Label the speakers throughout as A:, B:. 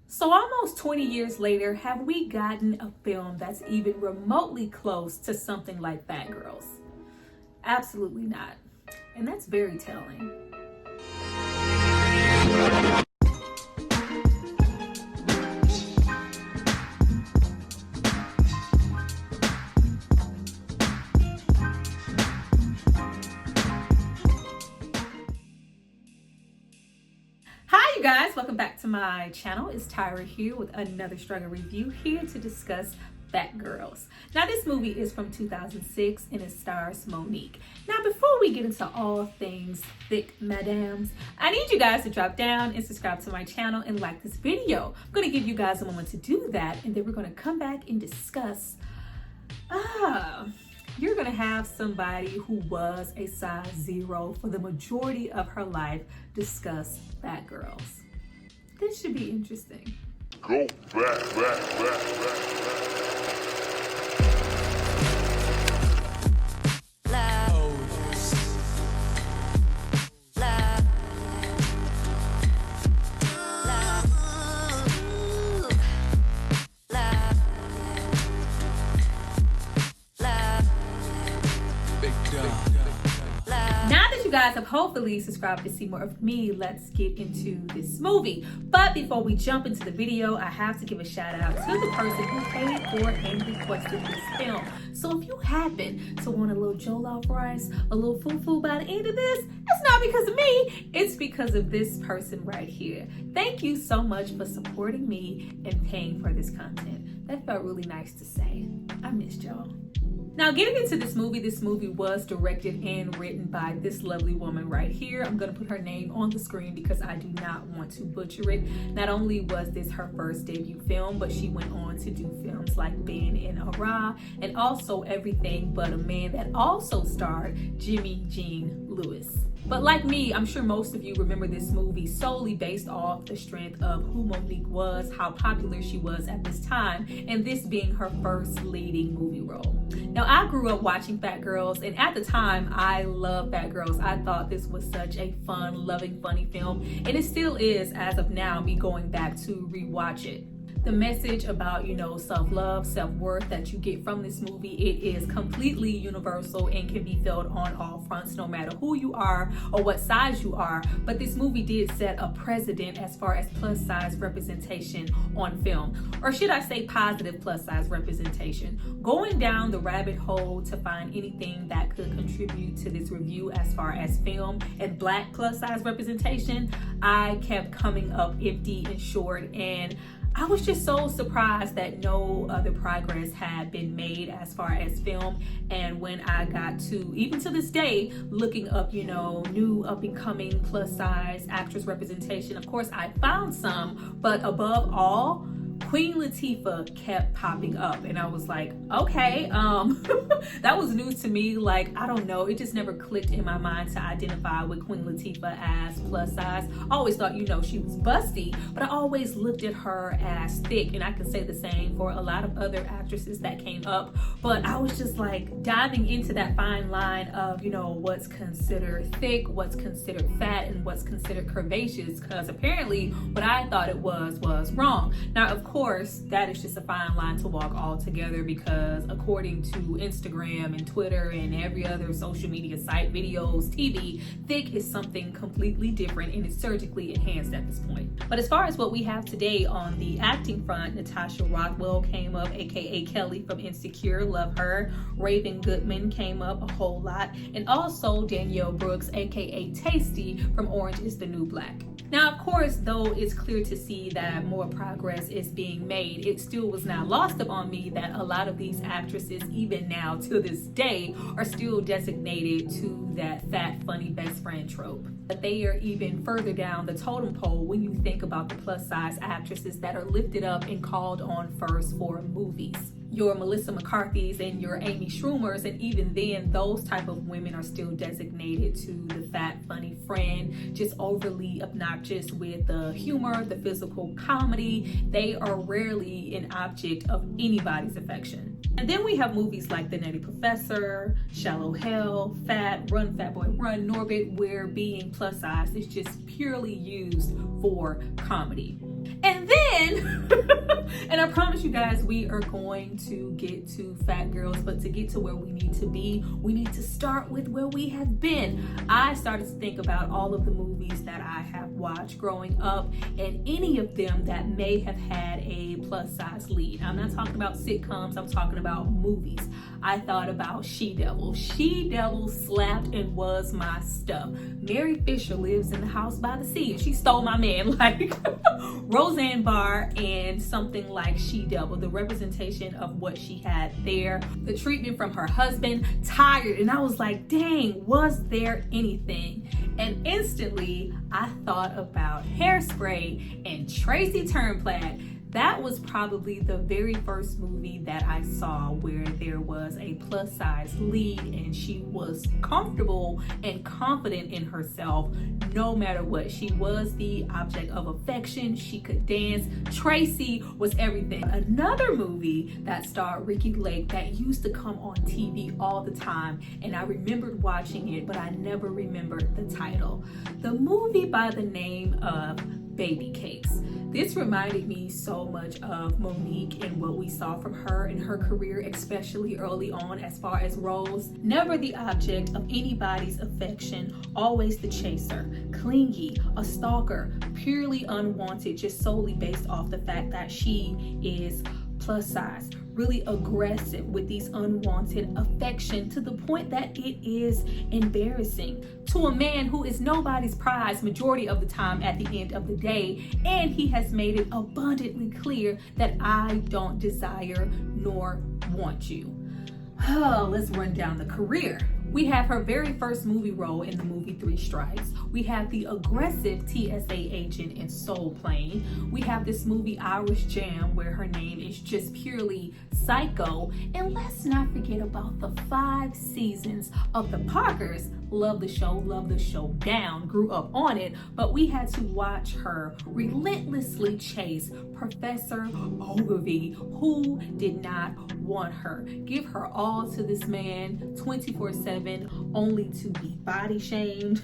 A: So almost 20 years later, have we gotten a film that's even remotely close to something like Phat Girlz? Absolutely not. And that's very telling. Hi you guys, welcome back to my channel. It's Tyra here with another struggle review, here to discuss Phat Girlz. Now this movie is from 2006 and it stars Monique. Now before we get into all things thick madams, I need you guys to drop down and subscribe to my channel and like this video. I'm going to give you guys a moment to do that, and then we're going to come back and discuss you're going to have somebody who was a size 0 for the majority of her life discuss Phat Girlz. This should be interesting.
B: Go back.
A: Now that you guys have hopefully subscribed to see more of me, let's get into this movie. But before we jump into the video, I have to give a shout out to the person who paid for and requested this film. So if you happen to want a little jollof rice, a little foo-foo by the end of this, it's not because of me, it's because of this person right here. Thank you so much for supporting me and paying for this content. That felt really nice to say. I missed y'all. Now getting into this movie was directed and written by this lovely woman right here. I'm gonna put her name on the screen because I do not want to butcher it. Not only was this her first debut film, but she went on to do films like Ben and Ara, and also Everything But a Man that also starred Jimmy Jean Lewis. But like me, I'm sure most of you remember this movie solely based off the strength of who Monique was, how popular she was at this time, and this being her first leading movie role. Now, I grew up watching Phat Girlz, and at the time, I loved Phat Girlz. I thought this was such a fun, loving, funny film, and it still is as of now, me going back to rewatch it. The message about, self-love, self-worth that you get from this movie, it is completely universal and can be felt on all fronts, no matter who you are or what size you are. But this movie did set a precedent as far as plus size representation on film, or should I say positive plus size representation. Going down the rabbit hole to find anything that could contribute to this review as far as film and Black plus size representation, I kept coming up empty and short, and I was just so surprised that no other progress had been made as far as film. And when I got to, even to this day, looking up, new up and coming plus size actress representation, of course I found some, but above all, Queen Latifah kept popping up, and I was like, okay, that was news to me. Like, I don't know, it just never clicked in my mind to identify with Queen Latifah as plus size. I always thought, she was busty, but I always looked at her as thick, and I can say the same for a lot of other actresses that came up. But I was just like diving into that fine line of, what's considered thick, what's considered fat, and what's considered curvaceous, because apparently what I thought it was wrong. Now, of course, that is just a fine line to walk altogether, because according to Instagram and Twitter and every other social media site, videos, TV, thick is something completely different, and it's surgically enhanced at this point. But as far as what we have today on the acting front, Natasha Rothwell came up, aka Kelly from Insecure, love her. Raven Goodman came up a whole lot, and also Danielle Brooks, aka Tasty from Orange is the New Black. Now, of course, though it's clear to see that more progress is being made, it still was not lost upon me that a lot of these actresses, even now to this day, are still designated to that fat, funny best friend trope. But they are even further down the totem pole when you think about the plus size actresses that are lifted up and called on first for movies. Your Melissa McCarthy's and your Amy Schumer's, and even then those type of women are still designated to the fat funny friend, just overly obnoxious with the humor, the physical comedy. They are rarely an object of anybody's affection. And then we have movies like The Nutty Professor, Shallow Hell, Fat, Run Fat Boy Run, Norbit, where being plus size is just purely used for comedy. And then then, and I promise you guys, we are going to get to Phat Girlz, but to get to where we need to be, we need to start with where we have been. I started to think about all of the movies that I have watched growing up, and any of them that may have had a plus size lead. I'm not talking about sitcoms, I'm talking about movies. I thought about She-Devil. She-Devil slapped and was my stuff. Mary Fisher Lives in the House by the Sea, and she stole my man, like Roseanne Barr and something like She-Devil. The representation of what she had there, the treatment from her husband, tired, and I was like, dang, was there anything? And instantly, I thought about Hairspray and Tracy Turnblad. That was probably the very first movie that I saw where there was a plus size lead and she was comfortable and confident in herself no matter what. She was the object of affection. She could dance. Tracy was everything. Another movie that starred Ricki Lake that used to come on TV all the time, and I remembered watching it, but I never remembered the title. The movie by the name of Baby Cakes. This reminded me so much of Monique and what we saw from her in her career, especially early on as far as roles. Never the object of anybody's affection, always the chaser, clingy, a stalker, purely unwanted, just solely based off the fact that she is plus size, really aggressive with these unwanted affection to the point that it is embarrassing to a man who is nobody's prize majority of the time at the end of the day, and he has made it abundantly clear that I don't desire nor want you. Oh, let's run down the career. We have her very first movie role in the movie 3 Strikes. We have the aggressive TSA agent in Soul Plane. We have this movie Irish Jam where her name is just purely psycho. And let's not forget about the 5 seasons of The Parkers. Love the show down, grew up on it, but we had to watch her relentlessly chase Professor Ogilvy, who did not want her. Give her all to this man 24/7, only to be body shamed,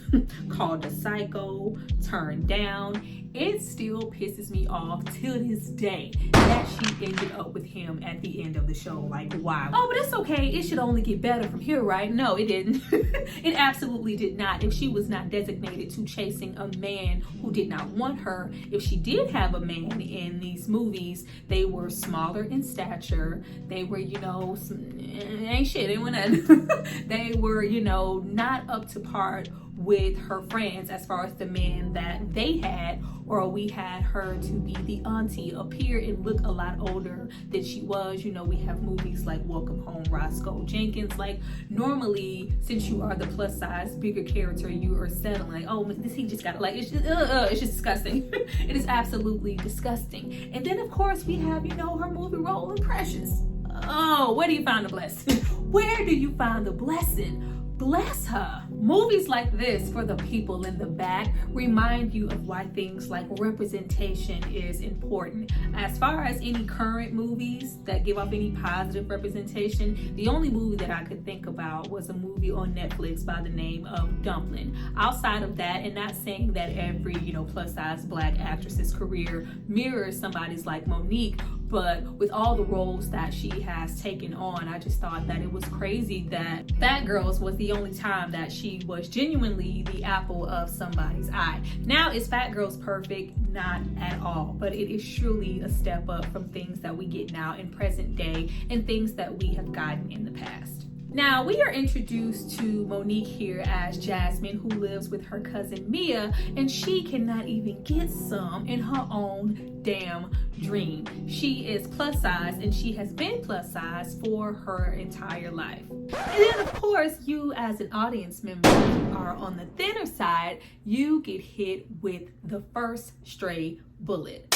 A: called a psycho, turned down. It still pisses me off till this day that she ended up with him at the end of the show. Like, wow. Oh, but it's okay. It should only get better from here, right? No, it didn't. It absolutely did not. If she was not designated to chasing a man who did not want her, if she did have a man in these movies, they were smaller in stature. They were, ain't shit. They were not. They were, not up to par with her friends as far as the men that they had, or we had her to be the auntie, appear and look a lot older than she was. We have movies like Welcome Home, Roscoe Jenkins. Like, normally, since you are the plus size bigger character, you are settling like, oh, this he just got like, it's just disgusting. It is absolutely disgusting. And then of course we have her movie role in Precious. Oh, where do you find the blessing? Where do you find the blessing? Bless her. Movies like this, for the people in the back, remind you of why things like representation is important. As far as any current movies that give off any positive representation, the only movie that I could think about was a movie on Netflix by the name of Dumpling. Outside of that, and not saying that every, plus size black actress's career mirrors somebody's like Monique, but with all the roles that she has taken on, I just thought that it was crazy that Phat Girlz was the only time that she was genuinely the apple of somebody's eye. Now, is Phat Girlz perfect? Not at all, but it is surely a step up from things that we get now in present day and things that we have gotten in the past. Now, we are introduced to Monique here as Jasmine, who lives with her cousin Mia, and she cannot even get some in her own damn dream. She is plus size, and she has been plus size for her entire life. And then, of course, you as an audience member who are on the thinner side, you get hit with the first stray bullet.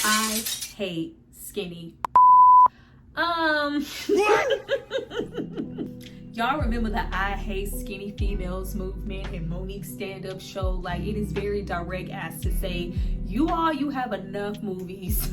A: I hate skinny. Y'all remember the I Hate Skinny Females movement and Monique's stand-up show? Like, it is very direct as to say, you have enough movies,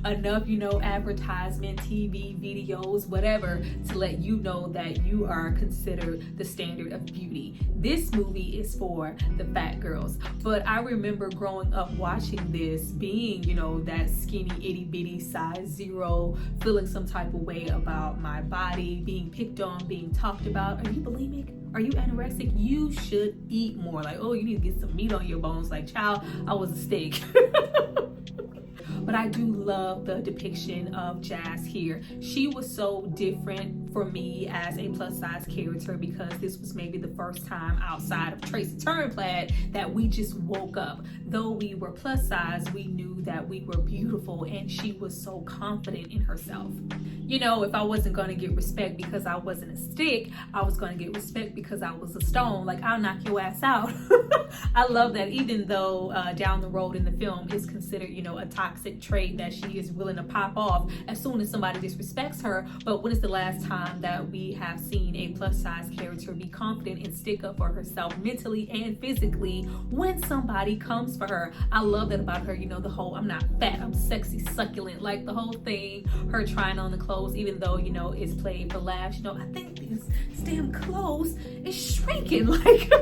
A: enough, advertisement, TV, videos, whatever, to let you know that you are considered the standard of beauty. This movie is for the fat girls. But I remember growing up watching this, being, that skinny, itty bitty size 0, feeling some type of way about my body, being picked on, being talked about. Are you bulimic? Are you anorexic? You should eat more. Like, oh, you need to get some meat on your bones. Like, child, I was a steak. But I do love the depiction of Jazz here. She was so different for me as a plus size character, because this was maybe the first time outside of Tracy Turnblad that we just woke up. Though we were plus size, we knew that we were beautiful, and she was so confident in herself. If I wasn't going to get respect because I wasn't a stick, I was going to get respect because I was a stone. Like, I'll knock your ass out. I love that, even though down the road in the film is considered, a toxic trait that she is willing to pop off as soon as somebody disrespects her. But when is the last time that we have seen a plus size character be confident and stick up for herself mentally and physically when somebody comes for her? I love that about her, the whole I'm not fat, I'm sexy, succulent, like the whole thing, her trying on the clothes, even though, it's played for laughs. I think these damn clothes is shrinking. Like,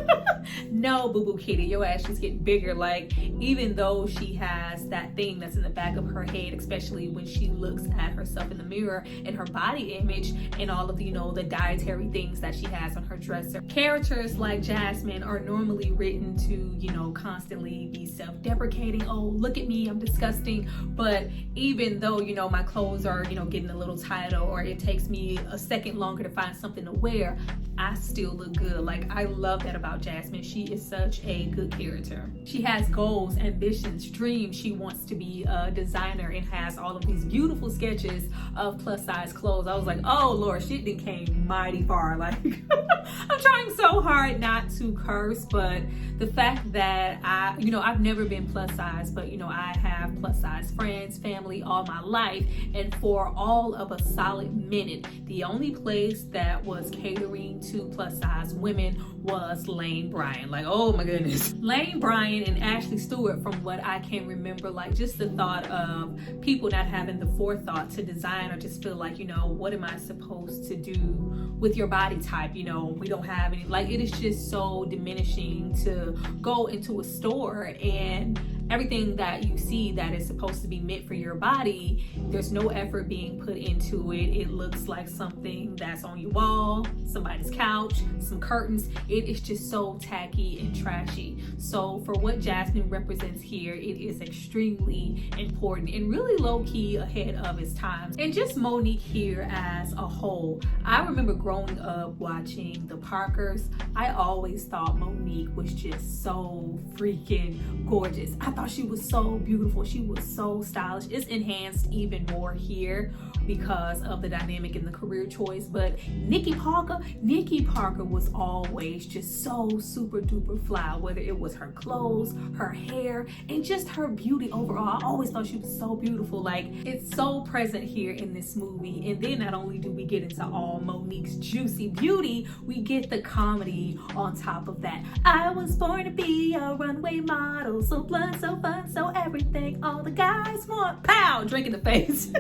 A: no, boo-boo kitty, your ass is getting bigger. Like, even though she has that thing that's in the back of her head, especially when she looks at herself in the mirror and her body image and all of the dietary things that she has on her dresser. Characters like Jasmine are normally written to, constantly be self-deprecating. Oh, look at me, I'm disgusting. But even though, my clothes are, getting a little tighter, or it takes me a second longer to find something to wear, I still look good. Like, I love that about Jasmine. She is such a good character. She has goals, ambitions, dreams. She wants to be a designer and has all of these beautiful sketches of plus size clothes. I was like, oh Lord, she done came mighty far. Like, I'm trying so hard not to curse, but the fact that I've never been plus size, but I have plus size friends, family all my life, and for all of a solid minute, the only place that was catering to plus size women was Lane Bryant. Like, oh my goodness. Lane Bryant and Ashley Stewart, from what I can remember, like, just the thought of people not having the forethought to design or just feel like, what am I supposed to do with your body type? We don't have any, like, it is just so diminishing to go into a store and everything that you see that is supposed to be meant for your body, there's no effort being put into it. It looks like something that's on your wall, somebody's couch, some curtains. It is just so tacky and trashy. So for what Jasmine represents here, it is extremely important and really low-key ahead of its time. And just Monique here as a whole. I remember growing up watching the Parkers. I always thought Monique was just so freaking gorgeous. I thought she was so beautiful. She was so stylish. It's enhanced even more here because of the dynamic and the career choice. But Nikki Parker was always just so super duper fly, whether it was her clothes, her hair, and just her beauty overall. I always thought she was so beautiful. Like, it's so present here in this movie. And then not only do we get into all Monique's juicy beauty, we get the comedy on top of that. I was born to be a runway model, so blunt, so fun, so everything all the guys want. Pow! Drink in the face.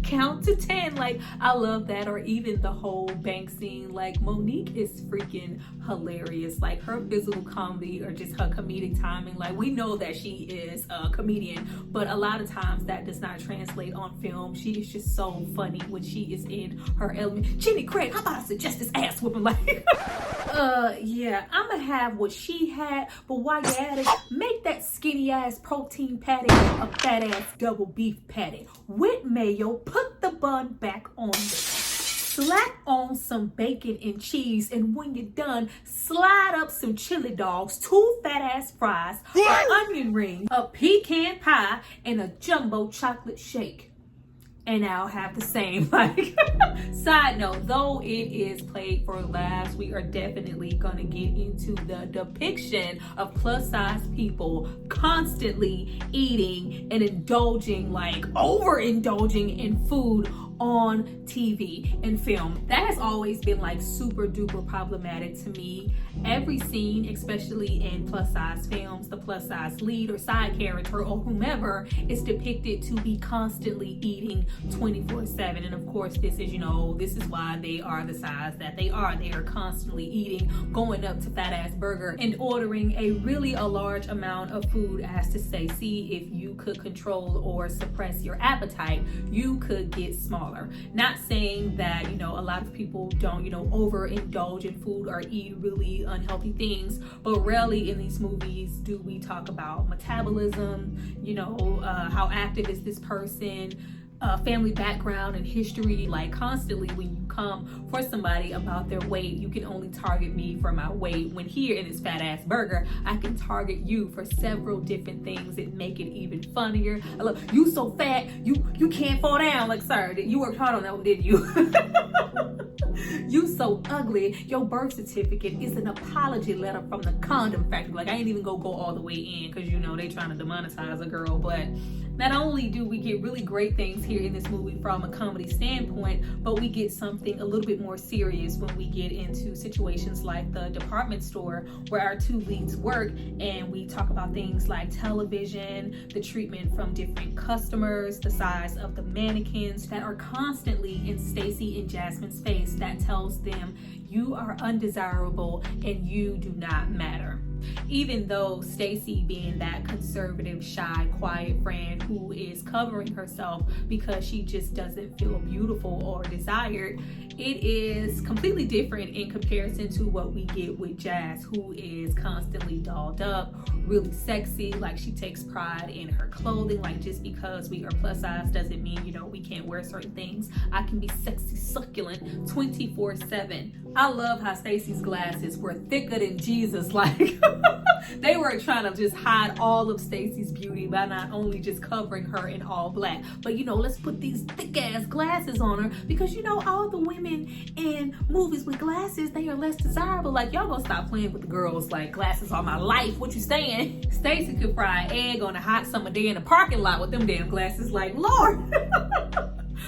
A: Count to 10. Like, I love that. Or even the whole bank scene. Like, Monique is freaking hilarious. Like, her physical comedy or just her comedic timing. Like, we know that she is a comedian, but a lot of times that does not translate on film. She is just so funny when she is in her element. Jenny Craig, how about I suggest this ass whooping? Like, yeah, I'm gonna have what she had, but while you're at it, make that skinny ass protein patty a fat ass double beef patty with mayo. Put the bun back on there. Slap on some bacon and cheese, and when you're done, slide up some chili dogs, 2 fat ass fries, an onion ring, a pecan pie, and a jumbo chocolate shake. And I'll have the same. Like, side note, though it is played for laughs, we are definitely gonna get into the depiction of plus size people constantly eating and indulging, like overindulging in food on TV and film. That has always been like super duper problematic to me. Every scene, especially in plus size films, the plus size lead or side character or whomever is depicted to be constantly eating 24/7. And of course, this is why they are the size that they are. They are constantly eating, going up to Fat Ass Burger and ordering a large amount of food as to say, see, if you could control or suppress your appetite, you could get smaller. Not saying that, a lot of people don't, overindulge in food or eat really unhealthy things, but rarely in these movies do we talk about metabolism, how active is this person, family background and history. Like constantly when you come for somebody about their weight, you can only target me for my weight, when here in this Fat Ass Burger I can target you for several different things that make it even funnier. I love you so fat you can't fall down. Like, sir, you worked hard on that one, didn't you? You so ugly, your birth certificate is an apology letter from the condom factory. Like, I ain't even go all the way in because they trying to demonetize a girl. But not only do we get really great things here in this movie from a comedy standpoint, but we get something a little bit more serious when we get into situations like the department store where our two leads work, and we talk about things like television, the treatment from different customers, the size of the mannequins that are constantly in Stacy and Jasmine's face that tells them you are undesirable and you do not matter. Even though Stacy, being that conservative, shy, quiet friend who is covering herself because she just doesn't feel beautiful or desired, it is completely different in comparison to what we get with Jazz, who is constantly dolled up, really sexy. Like, she takes pride in her clothing. Like, just because we are plus size doesn't mean, we can't wear certain things. I can be sexy, succulent 24/7. I love how Stacy's glasses were thicker than Jesus. Like, they were trying to just hide all of Stacy's beauty by not only just covering her in all black, but let's put these thick ass glasses on her because all the women in movies with glasses, they are less desirable. Like, y'all gonna stop playing with the girls like glasses all my life. What you saying? Stacy could fry an egg on a hot summer day in the parking lot with them damn glasses. Like, Lord.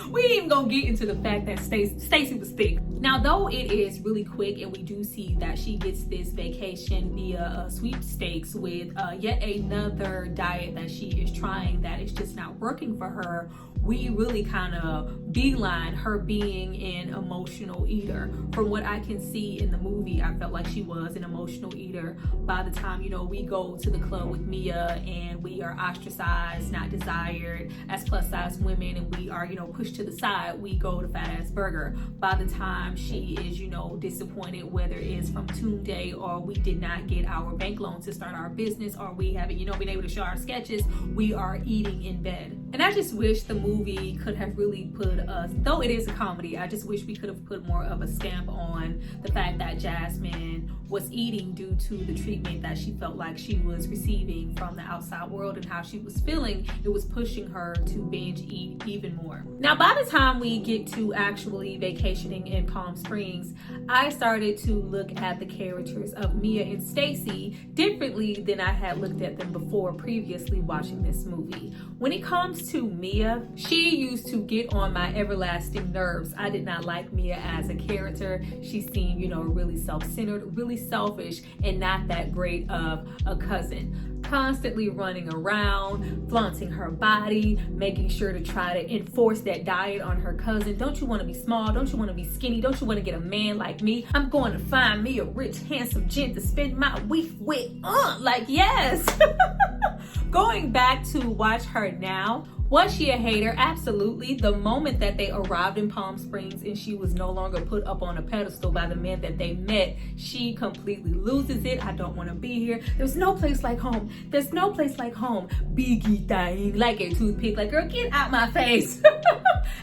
A: We ain't even gonna get into the fact that Stacy was thick. Now, though it is really quick and we do see that she gets this vacation via sweepstakes with yet another diet that she is trying that is just not working for her, we really kind of beeline her being an emotional eater. From what I can see in the movie, I felt like she was an emotional eater. By the time, we go to the club with Mia and we are ostracized, not desired as plus size women, and we are, pushed to the side, we go to Fat Ass Burger. By the time she is, disappointed, whether it's from Toon Day or we did not get our bank loan to start our business, or we haven't, been able to show our sketches, we are eating in bed. And I just wish the movie could have really put us, though it is a comedy, I just wish we could have put more of a stamp on the fact that Jasmine was eating due to the treatment that she felt like she was receiving from the outside world, and how she was feeling it was pushing her to binge eat even more. Now, by the time we get to actually vacationing in Palm Springs, I started to look at the characters of Mia and Stacy differently than I had looked at them before previously watching this movie. When it comes to Mia, she used to get on my everlasting nerves. I did not like Mia as a character. She seemed, really self-centered, really selfish, and not that great of a cousin. Constantly running around, flaunting her body, making sure to try to enforce that diet on her cousin. Don't you want to be small? Don't you want to be skinny? Don't you want to get a man like me? I'm going to find me a rich, handsome gent to spend my week with. Like, yes. Going back to watch her now, was she a hater? Absolutely. The moment that they arrived in Palm Springs and she was no longer put up on a pedestal by the men that they met, she completely loses it. I don't want to be here. There's no place like home. There's no place like home. Biggie dying like a toothpick. Like, girl, get out my face.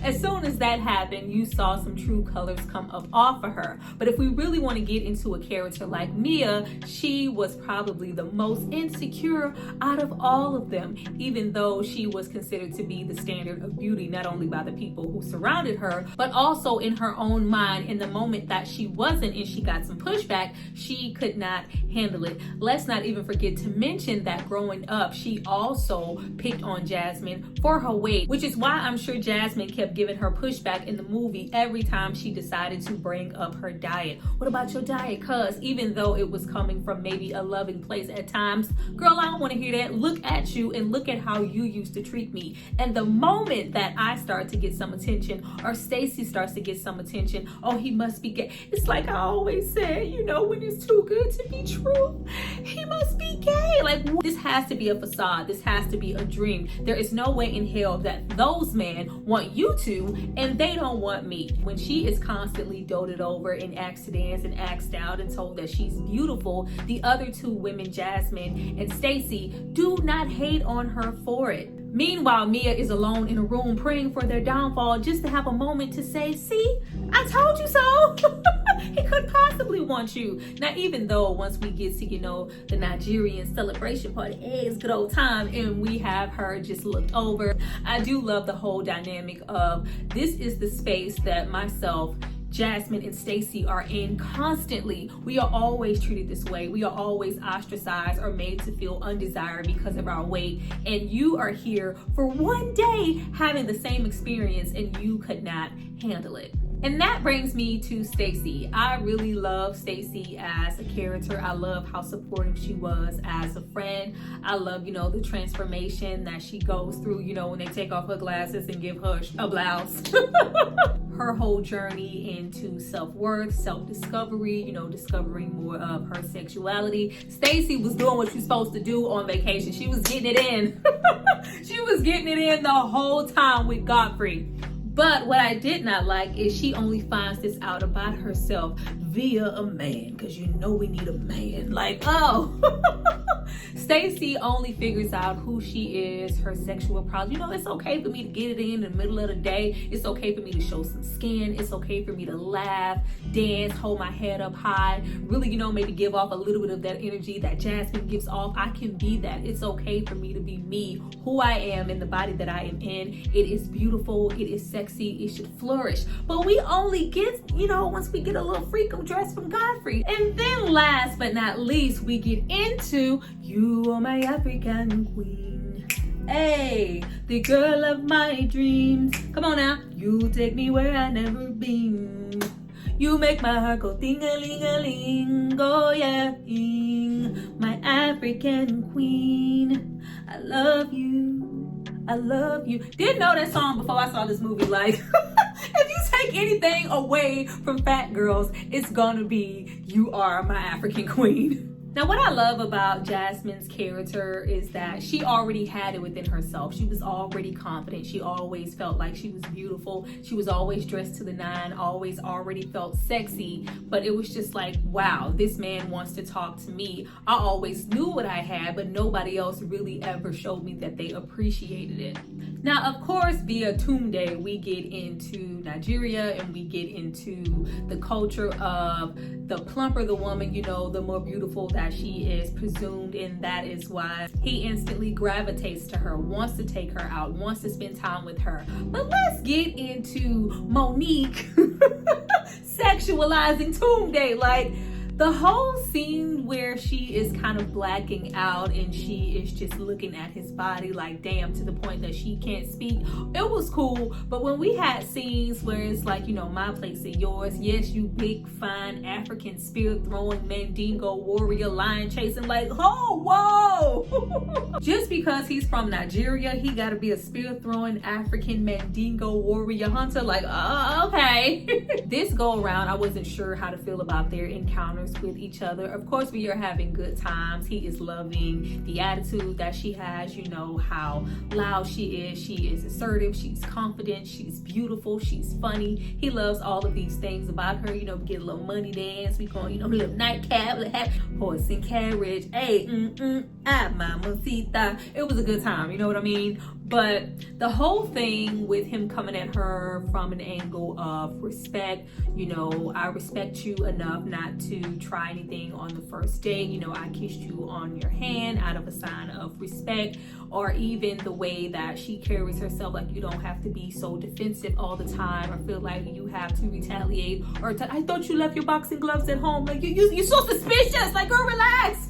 A: As soon as that happened, you saw some true colors come up off of her. But if we really want to get into a character like Mia, she was probably the most insecure out of all of them, even though she was considered to be the standard of beauty, not only by the people who surrounded her, but also in her own mind. In the moment that she wasn't and she got some pushback, she could not handle it. Let's not even forget to mention that growing up, she also picked on Jasmine for her weight, which is why I'm sure Jasmine kept kept giving her pushback in the movie every time she decided to bring up her diet. What about your diet? Cause even though it was coming from maybe a loving place at times, girl, I don't want to hear that. Look at you and look at how you used to treat me. And the moment that I start to get some attention, or Stacy starts to get some attention, oh, he must be gay. It's like I always said, you know, when it's too good to be true, he must be gay. Like, this has to be a facade. This has to be a dream. There is no way in hell that those men want you to and they don't want me. When she is constantly doted over and asked to dance and asked out and told that she's beautiful, the other two women, Jasmine and Stacy, do not hate on her for it. Meanwhile, Mia is alone in a room praying for their downfall just to have a moment to say, see, I told you so. He couldn't possibly want you. Now, even though once we get to, you know, the Nigerian celebration party, hey, it's good old time, and we have her just looked over, I do love the whole dynamic of this is the space that myself, Jasmine and Stacy are in constantly. We are always treated this way. We are always ostracized or made to feel undesired because of our weight. And you are here for one day having the same experience and you could not handle it. And that brings me to Stacy. I really love Stacy as a character. I love how supportive she was as a friend. I love, you know, the transformation that she goes through, you know, when they take off her glasses and give her a blouse. Her whole journey into self-worth, self-discovery, you know, discovering more of her sexuality. Stacy was doing what she's supposed to do on vacation. She was getting it in. She was getting it in the whole time with Godfrey. But what I did not like is she only finds this out about herself via a man, because you know we need a man. Like, oh. Stacy only figures out who she is, her sexual problems. You know, it's okay for me to get it in the middle of the day. It's okay for me to show some skin. It's okay for me to laugh, dance, hold my head up high. Really, you know, maybe give off a little bit of that energy that Jasmine gives off. I can be that. It's okay for me to be me, who I am in the body that I am in. It is beautiful. It is sexy. It should flourish. But we only get, you know, once we get a little freakum dress from Godfrey. And then last but not least, we get into You Are My African Queen. Hey, the girl of my dreams. Come on now. You take me where I never been. You make my heart go ding-a-ling-a-ling. Oh yeah, my African queen. I love you. I love you. Didn't know that song before I saw this movie. Like, if you take anything away from Phat Girlz, it's gonna be You Are My African Queen. Now, what I love about Jasmine's character is that she already had it within herself. She was already confident. She always felt like she was beautiful. She was always dressed to the nine, always already felt sexy. But it was just like, wow, this man wants to talk to me. I always knew what I had, but nobody else really ever showed me that they appreciated it. Now, of course, via Tunde, we get into Nigeria and we get into the culture of the plumper the woman, you know, the more beautiful that she is presumed, and that is why he instantly gravitates to her, wants to take her out, wants to spend time with her. But let's get into Monique sexualizing Tunde. Like, the whole scene where she is kind of blacking out and she is just looking at his body like, damn, to the point that she can't speak, it was cool. But when we had scenes where it's like, you know, my place and yours, yes, you big, fine, African, spear-throwing, mandingo, warrior, lion chasing, like, oh, whoa! Just because he's from Nigeria, he gotta be a spear-throwing, African, mandingo, warrior, hunter, like, okay. This go around, I wasn't sure how to feel about their encounters with each other. Of course, we are having good times. He is loving the attitude that she has, you know, how loud she is assertive, she's confident, she's beautiful, she's funny. He loves all of these things about her. You know, we get a little money dance, we going, you know, a little nightcap, horse and carriage, hey, mamacita. It was a good time, you know what I mean? But the whole thing with him coming at her from an angle of respect, you know, I respect you enough not to try anything on the first date. You know, I kissed you on your hand out of a sign of respect. Or even the way that she carries herself, like, you don't have to be so defensive all the time or feel like you have to retaliate. Or I thought you left your boxing gloves at home. Like, you're so suspicious. Like, girl, relax.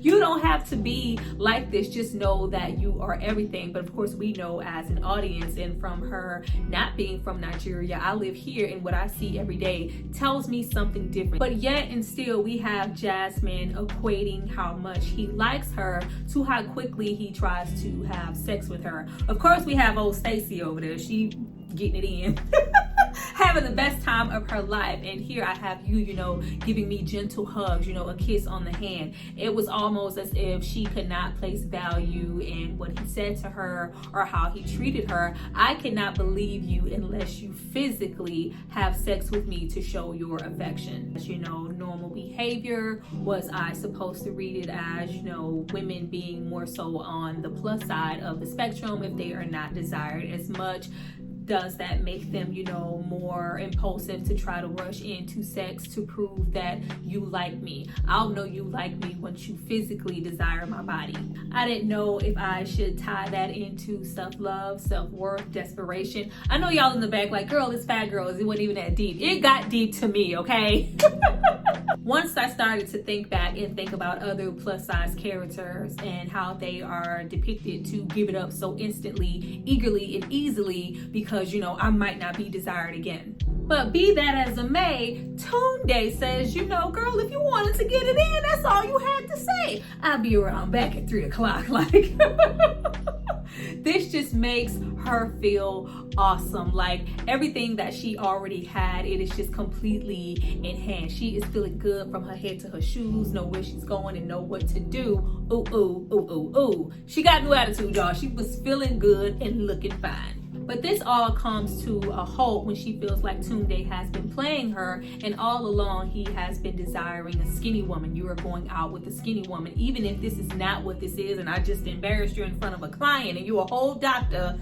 A: You don't have to be like this. Just know that you are everything. But of course, course, we know as an audience, and from her not being from Nigeria, I live here, and what I see every day tells me something different. But yet and still, we have Jasmine equating how much he likes her to how quickly he tries to have sex with her. Of course, we have old Stacy over there. She getting it in. Having the best time of her life, and here I have you, giving me gentle hugs, a kiss on the hand. It was almost as if she could not place value in what he said to her or how he treated her. I cannot believe you unless you physically have sex with me to show your affection. Normal behavior. Was I supposed to read it as, women being more so on the plus side of the spectrum if they are not desired as much? Does that make them, more impulsive to try to rush into sex to prove that you like me? I'll know you like me once you physically desire my body. I didn't know if I should tie that into self-love, self-worth, desperation. I know y'all in the back like, girl, it's Phat Girlz. It wasn't even that deep. It got deep to me, okay? Once I started to think back and think about other plus size characters and how they are depicted to give it up so instantly, eagerly, and easily because, I might not be desired again. But be that as it may, Nnegest says, girl, if you wanted to get it in, that's all you had to say. I'll be around back at 3 o'clock. Like, this just makes her feel awesome. Like, everything that she already had, it is just completely enhanced. She is feeling good from her head to her shoes, know where she's going and know what to do. Ooh, ooh, ooh, ooh, ooh. She got new attitude, y'all. She was feeling good and looking fine. But this all comes to a halt when she feels like Nnegest has been playing her, and all along he has been desiring a skinny woman. You are going out with a skinny woman, even if this is not what this is, and I just embarrassed you in front of a client and you're a whole doctor.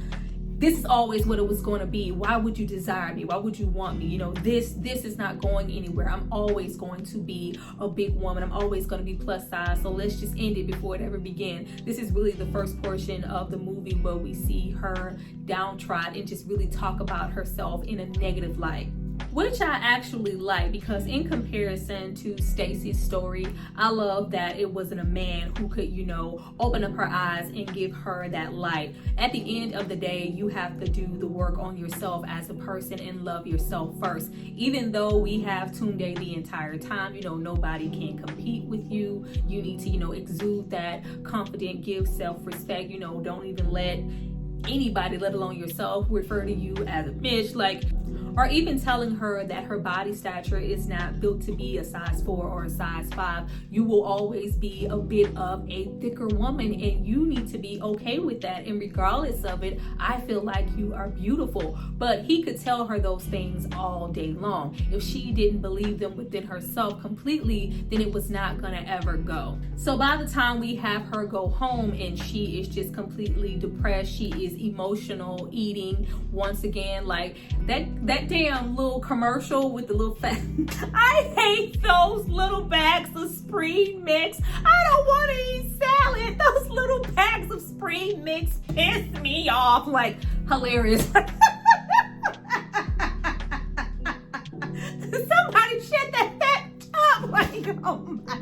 A: This is always what it was going to be. Why would you desire me? Why would you want me? This is not going anywhere. I'm always going to be a big woman. I'm always going to be plus size. So let's just end it before it ever began. This is really the first portion of the movie where we see her downtrodden and just really talk about herself in a negative light, which I actually like, because in comparison to Stacy's story, I love that it wasn't a man who could, open up her eyes and give her that light. At the end of the day, you have to do the work on yourself as a person and love yourself first. Even though we have Nnegest the entire time, nobody can compete with you. You need to, exude that confident, give self-respect. Don't even let anybody, let alone yourself, refer to you as a bitch. Or even telling her that her body stature is not built to be a size 4 or a size 5. You will always be a bit of a thicker woman, and you need to be okay with that. And regardless of it, I feel like you are beautiful. But he could tell her those things all day long. If she didn't believe them within herself completely, then it was not gonna ever go. So by the time we have her go home and she is just completely depressed, she is emotional, eating once again, like that damn little commercial with the little fat. I hate those little bags of spring mix. I don't want to eat salad. Those little bags of spring mix piss me off. Like, hilarious. Somebody shut that fat up. Like, oh my God.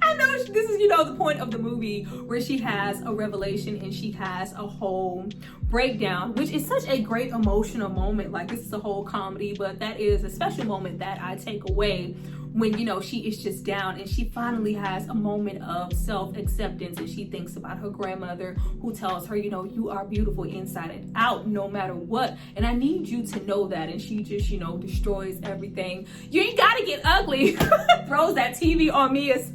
A: I know this is, the point of the movie where she has a revelation and she has a whole breakdown, which is such a great emotional moment. Like, this is a whole comedy, but that is a special moment that I take away when, she is just down and she finally has a moment of self-acceptance, and she thinks about her grandmother who tells her, you are beautiful inside and out no matter what, and I need you to know that. And she just, destroys everything. You ain't gotta get ugly. Throws that TV on me as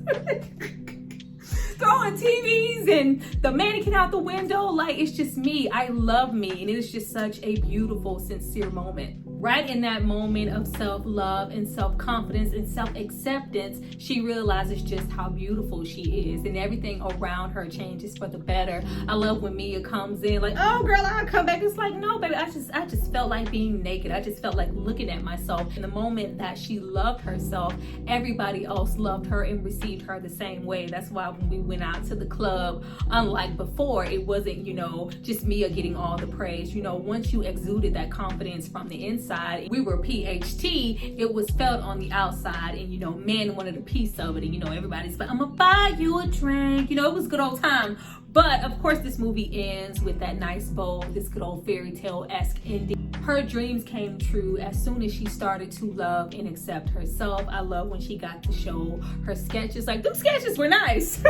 A: throwing TVs and the mannequin out the window. Like, it's just me. I love me. And it is just such a beautiful, sincere moment. Right in that moment of self-love and self-confidence and self-acceptance, she realizes just how beautiful she is, and everything around her changes for the better. I love when Mia comes in like, oh girl, I'll come back. It's like, no baby, I just felt like being naked. I just felt like looking at myself. In the moment that she loved herself, everybody else loved her and received her the same way. That's why when we went out to the club, unlike before, it wasn't, just Mia getting all the praise. Once you exuded that confidence from the inside, we were PHT, it was felt on the outside, and men wanted a piece of it, and everybody's like, I'm gonna buy you a drink. It was good old time. But of course, this movie ends with that nice bow, this good old fairy tale-esque ending. Her dreams came true as soon as she started to love and accept herself. I love when she got to show her sketches. Like, them sketches were nice.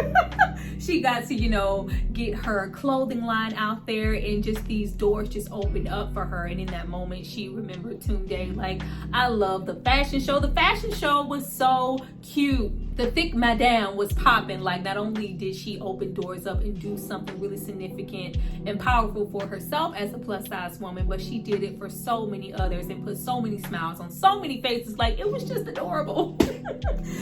A: She got to, you know, get her clothing line out there, and just these doors just opened up for her. And in that moment, she remembered Tunde. Like, I love the fashion show. The fashion show was so cute. The thick madame was popping. Like, not only did she open doors up and do something really significant and powerful for herself as a plus size woman, but she did it for so many others and put so many smiles on so many faces. Like, it was just adorable.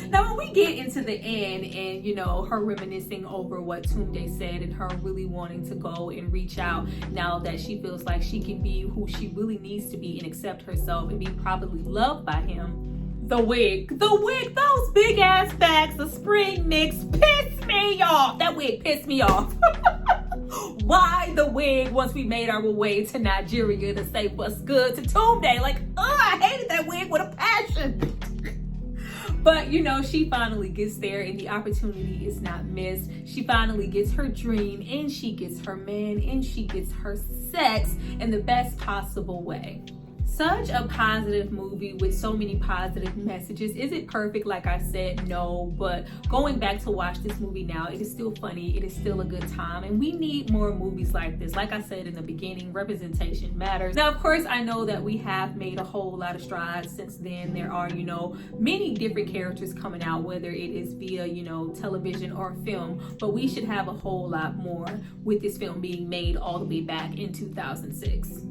A: Now, when we get into the end and, you know, her reminiscing over what Tunde said and her really wanting to go and reach out now that she feels like she can be who she really needs to be and accept herself and be properly loved by him. The wig, those big ass bags of spring mix pissed me off. That wig pissed me off. Why the wig once we made our way to Nigeria to say what's good to Tunde? Like, I hated that wig with a passion. But, you know, she finally gets there and the opportunity is not missed. She finally gets her dream, and she gets her man, and she gets her sex in the best possible way. Such a positive movie with so many positive messages. Is it perfect? Like I said, no. But going back to watch this movie now, it is still funny. It is still a good time. And we need more movies like this. Like I said in the beginning, representation matters. Now, of course, I know that we have made a whole lot of strides since then. There are, you know, many different characters coming out, whether it is via, you know, television or film. But we should have a whole lot more with this film being made all the way back in 2006.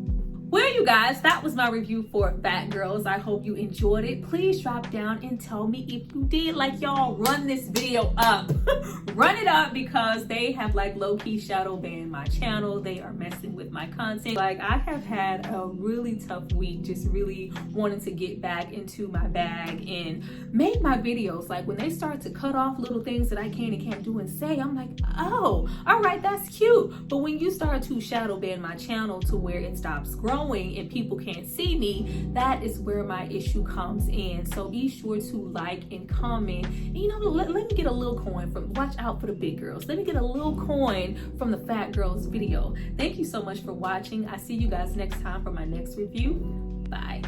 A: Well, you guys, that was my review for Phat Girlz. I hope you enjoyed it. Please drop down and tell me if you did. Like, y'all, run this video up. Run it up, because they have like low-key shadow banned my channel. They are messing with my content. Like, I have had a really tough week, just really wanting to get back into my bag and make my videos. Like, when they start to cut off little things that I can and can't do and say, I'm like, oh, all right, that's cute. But when you start to shadow ban my channel to where it stops growing and people can't see me, that is where my issue comes in. So be sure to like and comment. And, you know, let me get a little coin from, watch out for the big girls. Let me get a little coin from the Phat Girlz video. Thank you so much for watching. I see you guys next time for my next review. Bye.